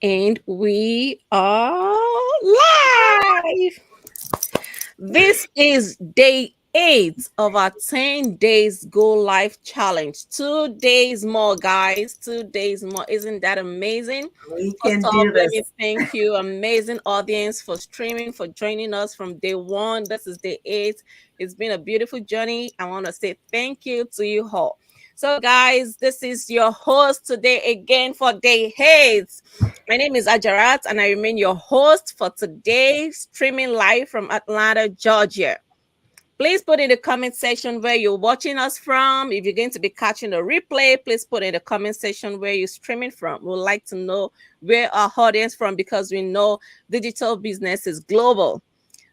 And we are live. This is day 8 of our 10 days go live challenge. 2 days more, guys. 2 days more. Isn't that amazing? We First can off, do let me this. thank you, amazing audience, for streaming, for joining us from day 1. This is day 8. It's been a beautiful journey. I want to say thank you to you all. So, guys, this is your host today again for day 8. My name is Ajarat, and I remain your host for today, streaming live from Atlanta, Georgia. Please put in the comment section where you're watching us from. If you're going to be catching a replay, please put in the comment section where you're streaming from. We'd like to know where our audience from because we know digital business is global.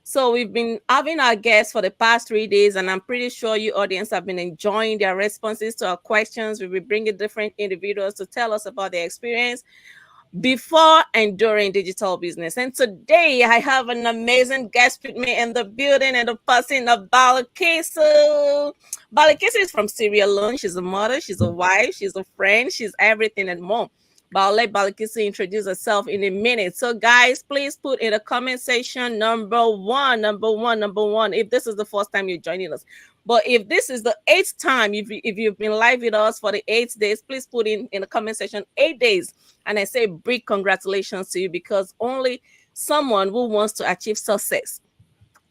So we've been having our guests for the past 3 days, and I'm pretty sure you audience have been enjoying their responses to our questions. We'll be bringing different individuals to tell us about their experience before and during digital business. And today I have an amazing guest with me in the building, and the person of Balakesu. Balakesu is from Sierra Leone. She's a mother, she's a wife, she's a friend, she's everything and more. But I'll let Balakesu introduce herself in a minute. So, guys, please put in the comment section number one. If this is the first time you're joining us, but if this is the 8th time, if you've been live with us for the 8 days, please put in the comment section 8 days. And I say big congratulations to you, because only someone who wants to achieve success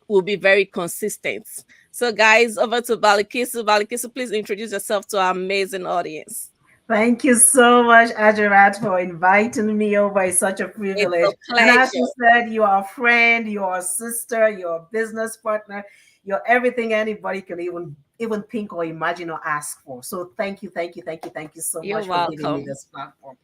will be very consistent. So, guys, over to Balakisu. Balakisu, please introduce yourself to our amazing audience. Thank you so much, Ajarat, for inviting me over. It's such a It's privilege. a And as you pleasure. said, you are a friend, you are a sister, you're a business partner, you're everything anybody can even think or imagine or ask for. So thank you so You're much for giving me welcome. this platform.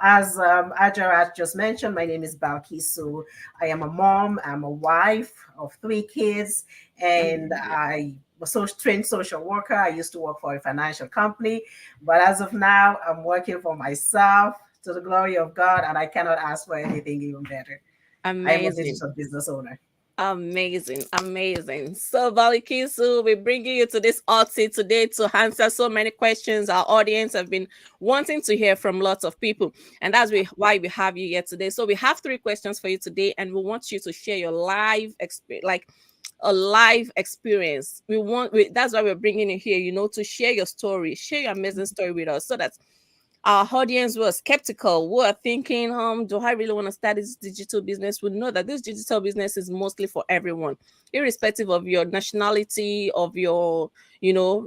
As Ajarat just mentioned, my name is Balkisu. I am a mom, I'm a wife of 3 kids, and Amazing. I was a trained social worker. I used to work for a financial company, but as of now, I'm working for myself to the glory of God, and I cannot ask for anything even better. I am a Amazing. digital business owner. Amazing, amazing. So, Balikisu, we're bringing you to this hot seat today to answer so many questions our audience have been wanting to hear from lots of people, and why we have you here today. So, we have 3 questions for you today, and we want you to share your live experience, like a live experience. That's why we're bringing you here, to share your story, share your amazing story with us, so that our audience were skeptical, who are thinking, do I really want to start this digital business, would know that this digital business is mostly for everyone, irrespective of your nationality, of your,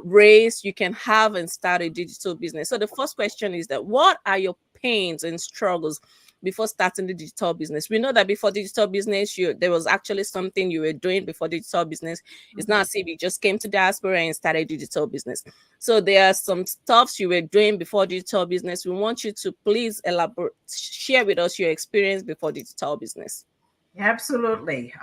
race. You can have and start a digital business. So the first question is that what are your pains and struggles before starting the digital business? We know that before digital business, there was actually something you were doing before digital business. It's not Mhm. as if you just came to diaspora and started digital business. So there are some stuffs you were doing before digital business. We want you to please elaborate, share with us your experience before digital business. Absolutely.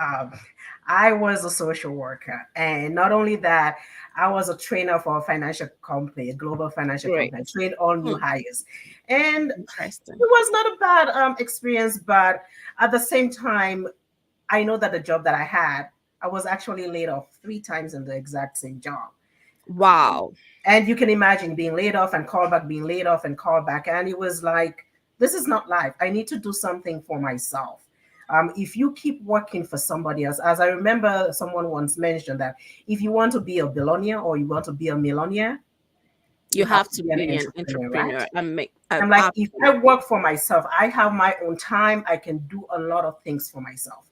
I was a social worker, and not only that, I was a trainer for a financial company, a global financial Great. company. I trained all new Hmm, hires, and it interesting. was not a bad experience. But at the same time, I know that the job that I had, I was actually laid off 3 times in the exact same job. Um, Wow. and you can imagine being laid off and call back, being laid off and call back. And it was like, this is not life. I need to do something for myself. If you keep working for somebody else, as I remember someone once mentioned that if you want to be a billionaire or you want to be a millionaire, You you have have to to be an be an entrepreneur, right? entrepreneur and make I'm like, if I absolutely. work for myself, I have my own time, I can do a lot of things for myself.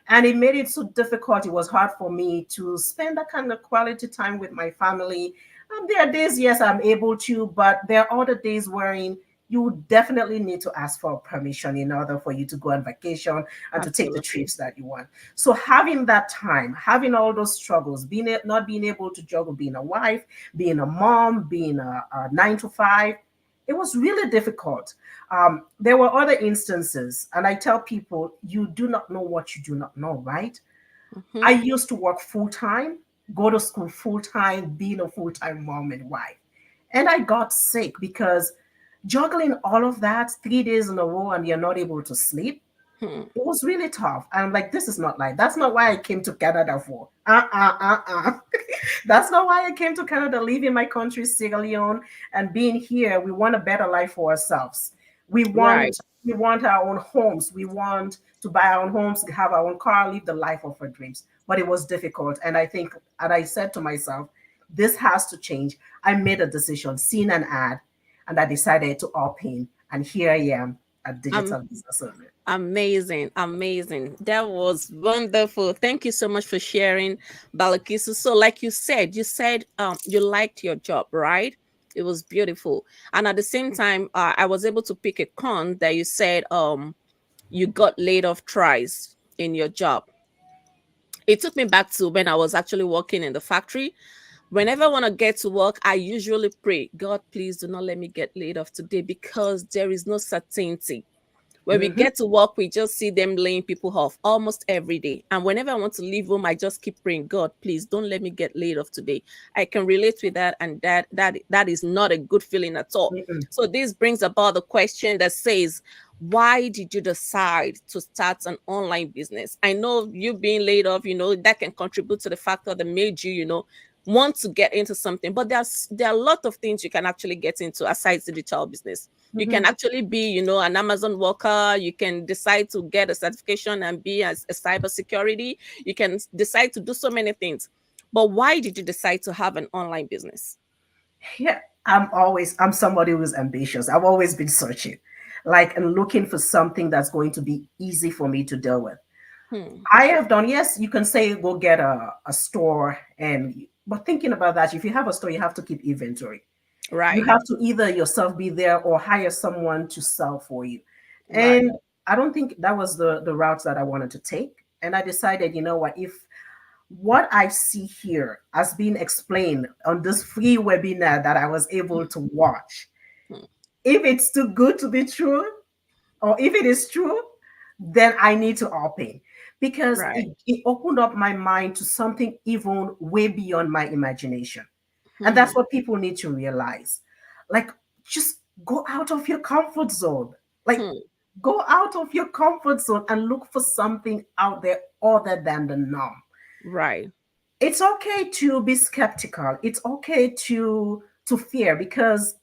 And it made it so difficult. It was hard for me to spend that kind of quality time with my family. There are days, yes, I'm able to, but there are other days wherein you definitely need to ask for permission in order for you to go on vacation and to take the Absolutely. trips that you want. So having that time, having all those struggles, not being able to juggle being a wife, being a mom, being a 9 to 5, it was really difficult. There were other instances, and I tell people, you do not know what you do not know, right? Hmm. I used to work full time, go to school full time, being a full time mom and wife. And I got sick because juggling all of that 3 days in a row and you're not able to sleep, Hmm. it was really tough. And I'm like, this is not life. That's not why I came to Canada for. That's not why I came to Canada, leaving my country, Sierra Leone, and being here. We want a better life for ourselves. We Right. want We want our own homes. We want to buy our own homes, have our own car, live the life of our dreams. But it was difficult. And I think, and I said to myself, this has to change. I made a decision, seen an ad, and I decided to opt in. And here I am, a Um, digital business owner. Amazing, amazing. That was wonderful. Thank you so much for sharing, Balakisu. So, like you said you liked your job, right? It was beautiful. And at the same time, I was able to pick a con that you said you got laid off twice in your job. It took me back to when I was actually working in the factory. Whenever I want to get to work, I usually pray, God, please do not let me get laid off today, because there is no certainty. When we Mhm. get to work, we just see them laying people off almost every day. And whenever I want to leave home, I just keep praying, God, please don't let me get laid off today. I can relate with that, and that is not a good feeling at all. Mm-mm. So this brings about the question that says, why did you decide to start an online business? I know you being laid off, that can contribute to the factor that made you, want to get into something. But there are a lot of things you can actually get into aside digital business. You can Mhm. actually be, an Amazon worker. You can decide to get a certification and be as a cybersecurity. You can decide to do so many things. But why did you decide to have an online business? Yeah, I'm somebody who's ambitious. I've always been searching, like, and looking for something that's going to be easy for me to deal with. Hmm. I have done, yes, you can say go get a store, but thinking about that, if you have a store, you have to keep inventory. You Right. have to either yourself be there or hire someone to sell for you. Right. And I don't think that was the route that I wanted to take. And I decided, you know what, if what I see here has been explained on this free webinar that I was able to watch, Hmm. if it's too good to be true, or if it is true, then I need to open, because Right. it opened up my mind to something even way beyond my imagination. And Hmm. that's what people need to realize. Like, just go out of your comfort zone. Like, Hmm. go out of your comfort zone and look for something out there other than the norm. Right. It's okay to be skeptical. It's okay to fear, because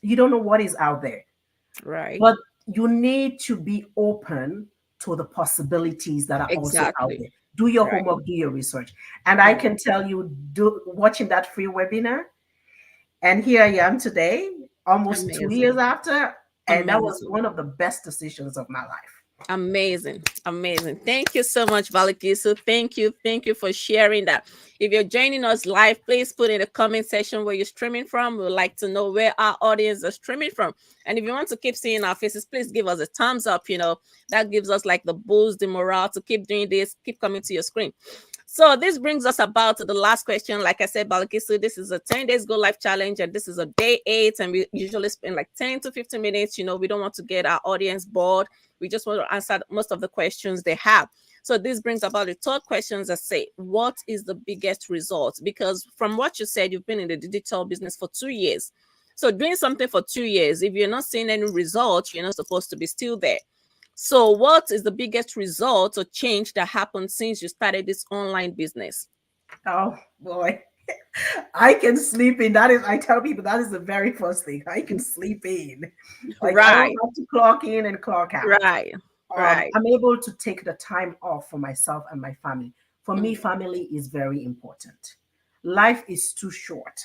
you don't know what is out there. Right. But you need to be open to the possibilities that are also out Exactly. there. Do your Right. homework, do your research. And I Right. can tell you, do watching that free webinar, and here I am today, almost 2 years Amazing. after, and that was Amazing. one of the best decisions of my life. Amazing. Amazing. Thank you so much, Valikisu. Thank you. Thank you for sharing that. If you're joining us live, please put in the comment section where you're streaming from. We'd like to know where our audience are streaming from. And if you want to keep seeing our faces, please give us a thumbs up. That gives us like the boost, the morale to keep doing this, keep coming to your screen. So this brings us about to the last question. Like I said, Balakisu, this is a 10 days go live challenge, and this is a day 8, and we usually spend like 10 to 15 minutes. We don't want to get our audience bored. We just want to answer most of the questions they have. So this brings about the third questions that say, what is the biggest result? Because from what you said, you've been in the digital business for 2 years. So doing something for 2 years, if you're not seeing any results, you're not supposed to be still there. So what is the biggest result or change that happened since you started this online business? Oh boy. I can sleep in. That is, I tell people, that is the very first thing. I can sleep in. Like, I don't Right, have to clock in and clock out. right, right. I'm able to take the time off for myself and my family. For me, Mm, family is very important. Life is too short.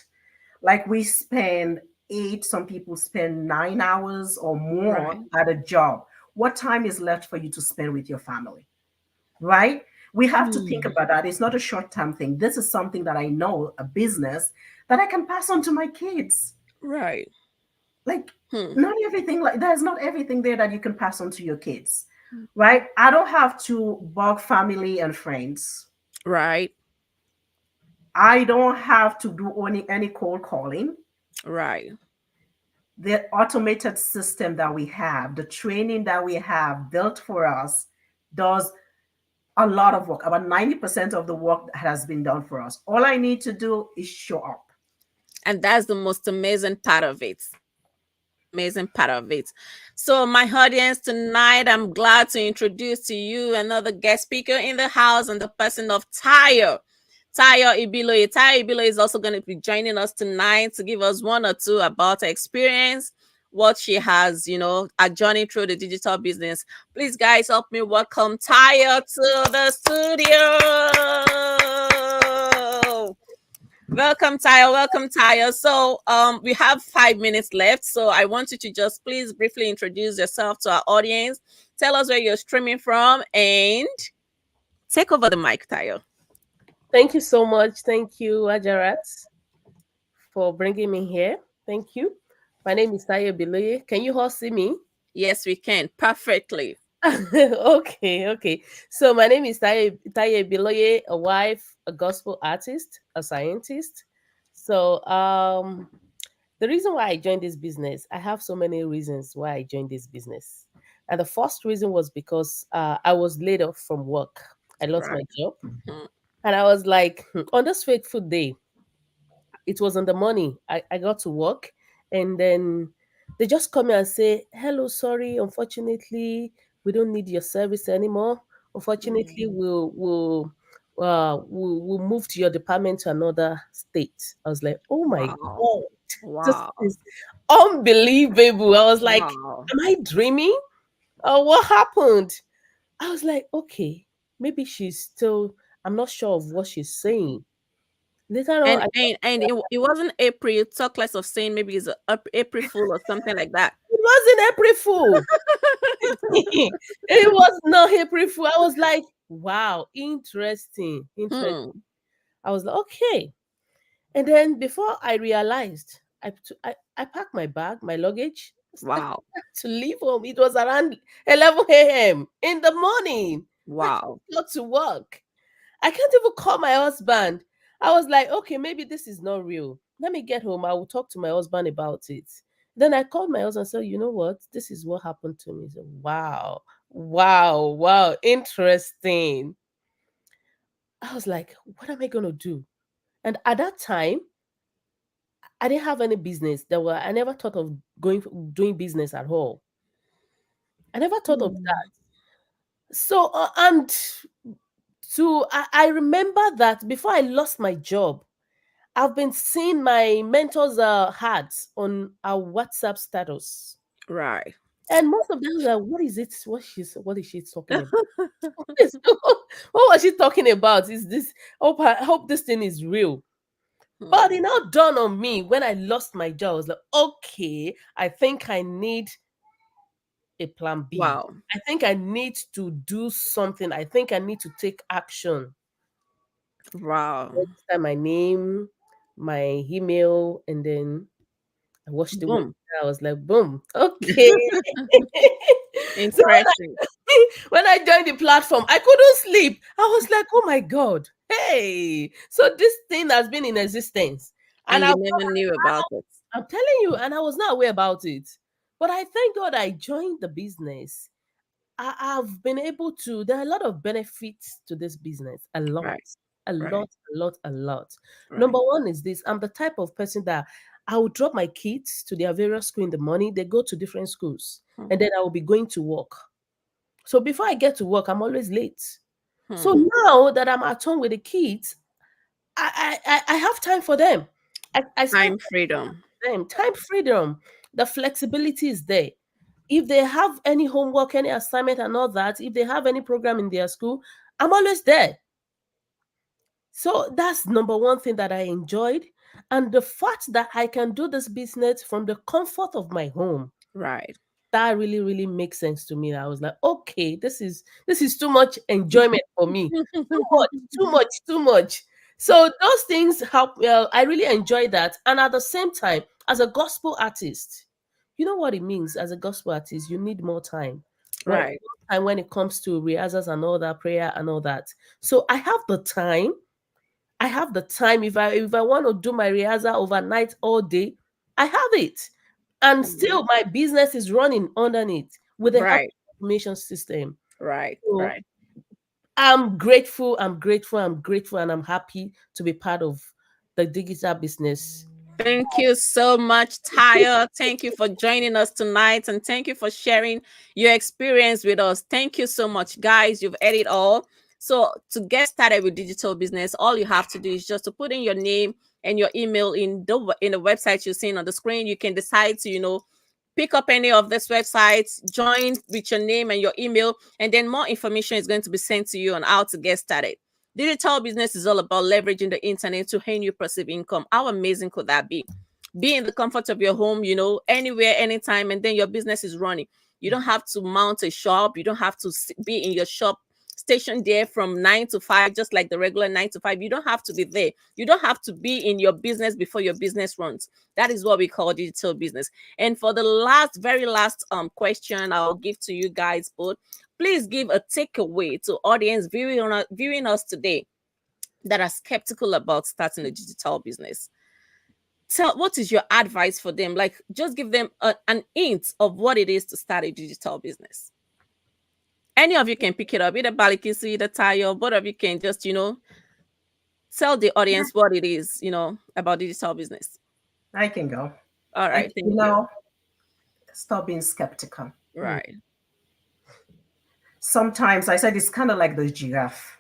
Like, we spend 8, some people spend 9 hours or more right. at a job. What time is left for you to spend with your family? Right? We have to think Hmm, about that. It's not a short term thing. This is something that I know, a business that I can pass on to my kids. right. Like, Hmm, not everything, like, there's not everything there that you can pass on to your kids, right? I don't have to bug family and friends. right, I don't have to do any cold calling. right. The automated system that we have, the training that we have built for us, does a lot of work. About 90% of the work has been done for us. All I need to do is show up. And that's the most amazing part of it. Amazing part of it. So, my audience, tonight, I'm glad to introduce to you another guest speaker in the house, and the person of Tayo. Tayo Ibilo. Tayo Ibilo is also going to be joining us tonight to give us one or two about her experience what she has, a journey through the digital business. Please, guys, help me welcome Taya to the studio. Welcome, Taya. Welcome, Taya. So, we have 5 minutes left. So, I want you to just please briefly introduce yourself to our audience. Tell us where you're streaming from and take over the mic, Taya. Thank you so much. Thank you, Ajarat, for bringing me here. Thank you. My name is Taye Biloye. Can you all see me? Yes, we can. Perfectly. Okay. So my name is Taye Biloye, a wife, a gospel artist, a scientist. So the reason why I joined this business, I have so many reasons why I joined this business. And the first reason was because I was laid off from work. I lost my Right. job. Mhm. And I was like, on this fateful day, it was on the money. I got to work, and then they just come in and say, "Hello, sorry, unfortunately, we don't need your service anymore. Unfortunately, Mm. we'll move to your department to another state." I was like, "Oh my Wow. god, this Wow. is unbelievable!" I was like, Wow. "Am I dreaming? What happened?" I was like, "Okay, maybe she's still. I'm not sure of what she's saying." Later on, And it wasn't April. You talk less of saying maybe it's April Fool or something like that. it wasn't April Fool. It was not April Fool. I was like, wow, interesting. Interesting. Hmm. I was like, okay. And then before I realized, I packed my bag, my luggage, Wow. to leave home. It was around 11 a.m. in the morning. I Wow. got to work. I can't even call my husband. I was like, okay, maybe this is not real. Let me get home. I will talk to my husband about it. Then I called my husband and said, you know what? This is what happened to me. He said, wow, interesting. I was like, what am I going to do? And at that time, I didn't have any business. I never thought of doing business at all. I never thought of Hmm. that. So, and I remember that before I lost my job, I've been seeing my mentor's hats on our WhatsApp status. Right. And most of them are, what is it? What is she talking about? What was she talking about? Is this I hope this thing is real. But Hmm. it now dawned on me when I lost my job. I was like, okay, I think I need a plan B. Wow. I think I need to do something. I think I need to take action. Wow. Register my name, my email, and then I watched the webinar. Boom. I was like, boom, okay. So Interesting. when I joined the platform, I couldn't sleep. I was like, oh my God, hey. So this thing has been in existence. And And you never knew about it. I'm telling you, and I was not aware about it. But I thank God I joined the business. I've been able to, there are a lot of benefits to this business. A lot, Right. a Right. lot, a lot, a lot. Right. Number one is this: I'm the type of person that I will drop my kids to their various school in the morning. They go to different schools, Hmm. and then I will be going to work. So before I get to work, I'm always late. So Hmm. now that I'm at home with the kids, I have time for them. I spend Time freedom. them time freedom. The flexibility is there. If they have any homework, any assignment, and all that, if they have any program in their school, I'm always there. So that's number one thing that I enjoyed. And the fact that I can do this business from the comfort of my home, Right. that really, really makes sense to me. I was like, okay, this is too much enjoyment for me. Too much, too much, too much. So those things help. Well, I really enjoy that. And at the same time, as a gospel artist, you know what it means as a gospel artist, you need more time. Right? Right. And when it comes to rehearsals and all that, prayer and all that. So I have the time. I have the time. If I want to do my rehearsal overnight all day, I have it. And Hmm. still my business is running underneath with the help Right. of the automation system. Right. So Right. I'm grateful, and I'm happy to be part of the digital business. Thank you so much, Taya. Thank you for joining us tonight and thank you for sharing your experience with us. Thank you so much, guys. You've heard it all. So, to get started with digital business, all you have to do is just to put in your name and your email in the website you're seeing on the screen. You can decide to, pick up any of these websites, join with your name and your email, and then more information is going to be sent to you on how to get started. Digital business is all about leveraging the internet to earn you passive income. How amazing could that be? Be in the comfort of your home, anywhere, anytime, and then your business is running. You don't have to mount a shop. You don't have to be in your shop stationed there from 9 to 5, just like the regular 9 to 5. You don't have to be there. You don't have to be in your business before your business runs. That is what we call digital business. And for the very last question I'll give to you guys both, please give a takeaway to audience viewing us today that are skeptical about starting a digital business. What is your advice for them? Like, just give them an hint of what it is to start a digital business. Any of you can pick it up, either Balikisi, either Tayo, both of you can just, tell the audience what it is, about digital business. I can go. All right. Thank you. Stop being skeptical. Right. Sometimes I said it's kind of like the giraffe.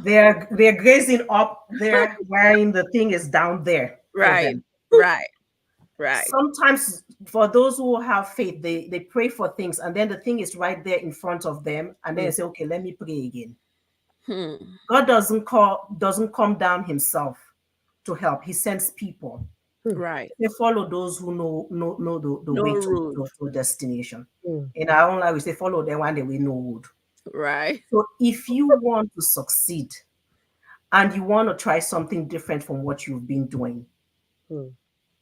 They're grazing up there, wherein the thing is down there. Right. Right. Sometimes for those who have faith, they pray for things, and then the thing is right there in front of them, and then they say, okay, let me pray again. God doesn't come down himself to help. He sends people. Right. They follow those who know the way to a destination. In our own language, they follow them when they will no road. Right. So if you want to succeed and you want to try something different from what you've been doing,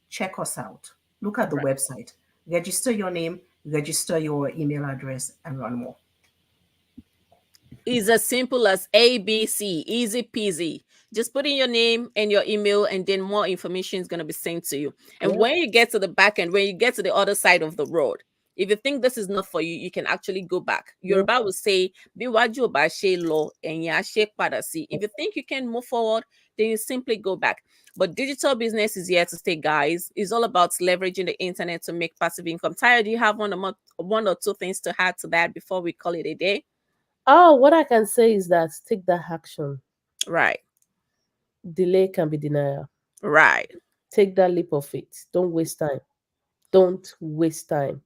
check us out. Look at the website. Register your name, register your email address, and run more. It's as simple as ABC, easy peasy. Just put in your name and your email, and then more information is going to be sent to you. And when you get to the back end, when you get to the other side of the road, if you think this is not for you, you can actually go back. Yoruba will say, "Biwaju ba se lo, eyin a se pada si." If you think you can move forward, then you simply go back. But digital business is here to stay, guys. It's all about leveraging the internet to make passive income. Tayo, do you have one or two things to add to that before we call it a day? Oh, what I can say is that take that action. Right. Delay can be denial. Right. Take that leap of faith. Don't waste time. Don't waste time.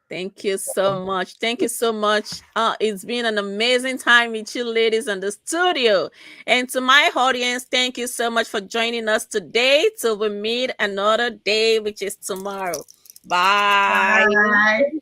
Thank you so much. Thank you so much. It's been an amazing time with you ladies in the studio. And to my audience, thank you so much for joining us today till we meet another day, which is tomorrow. Bye. Bye.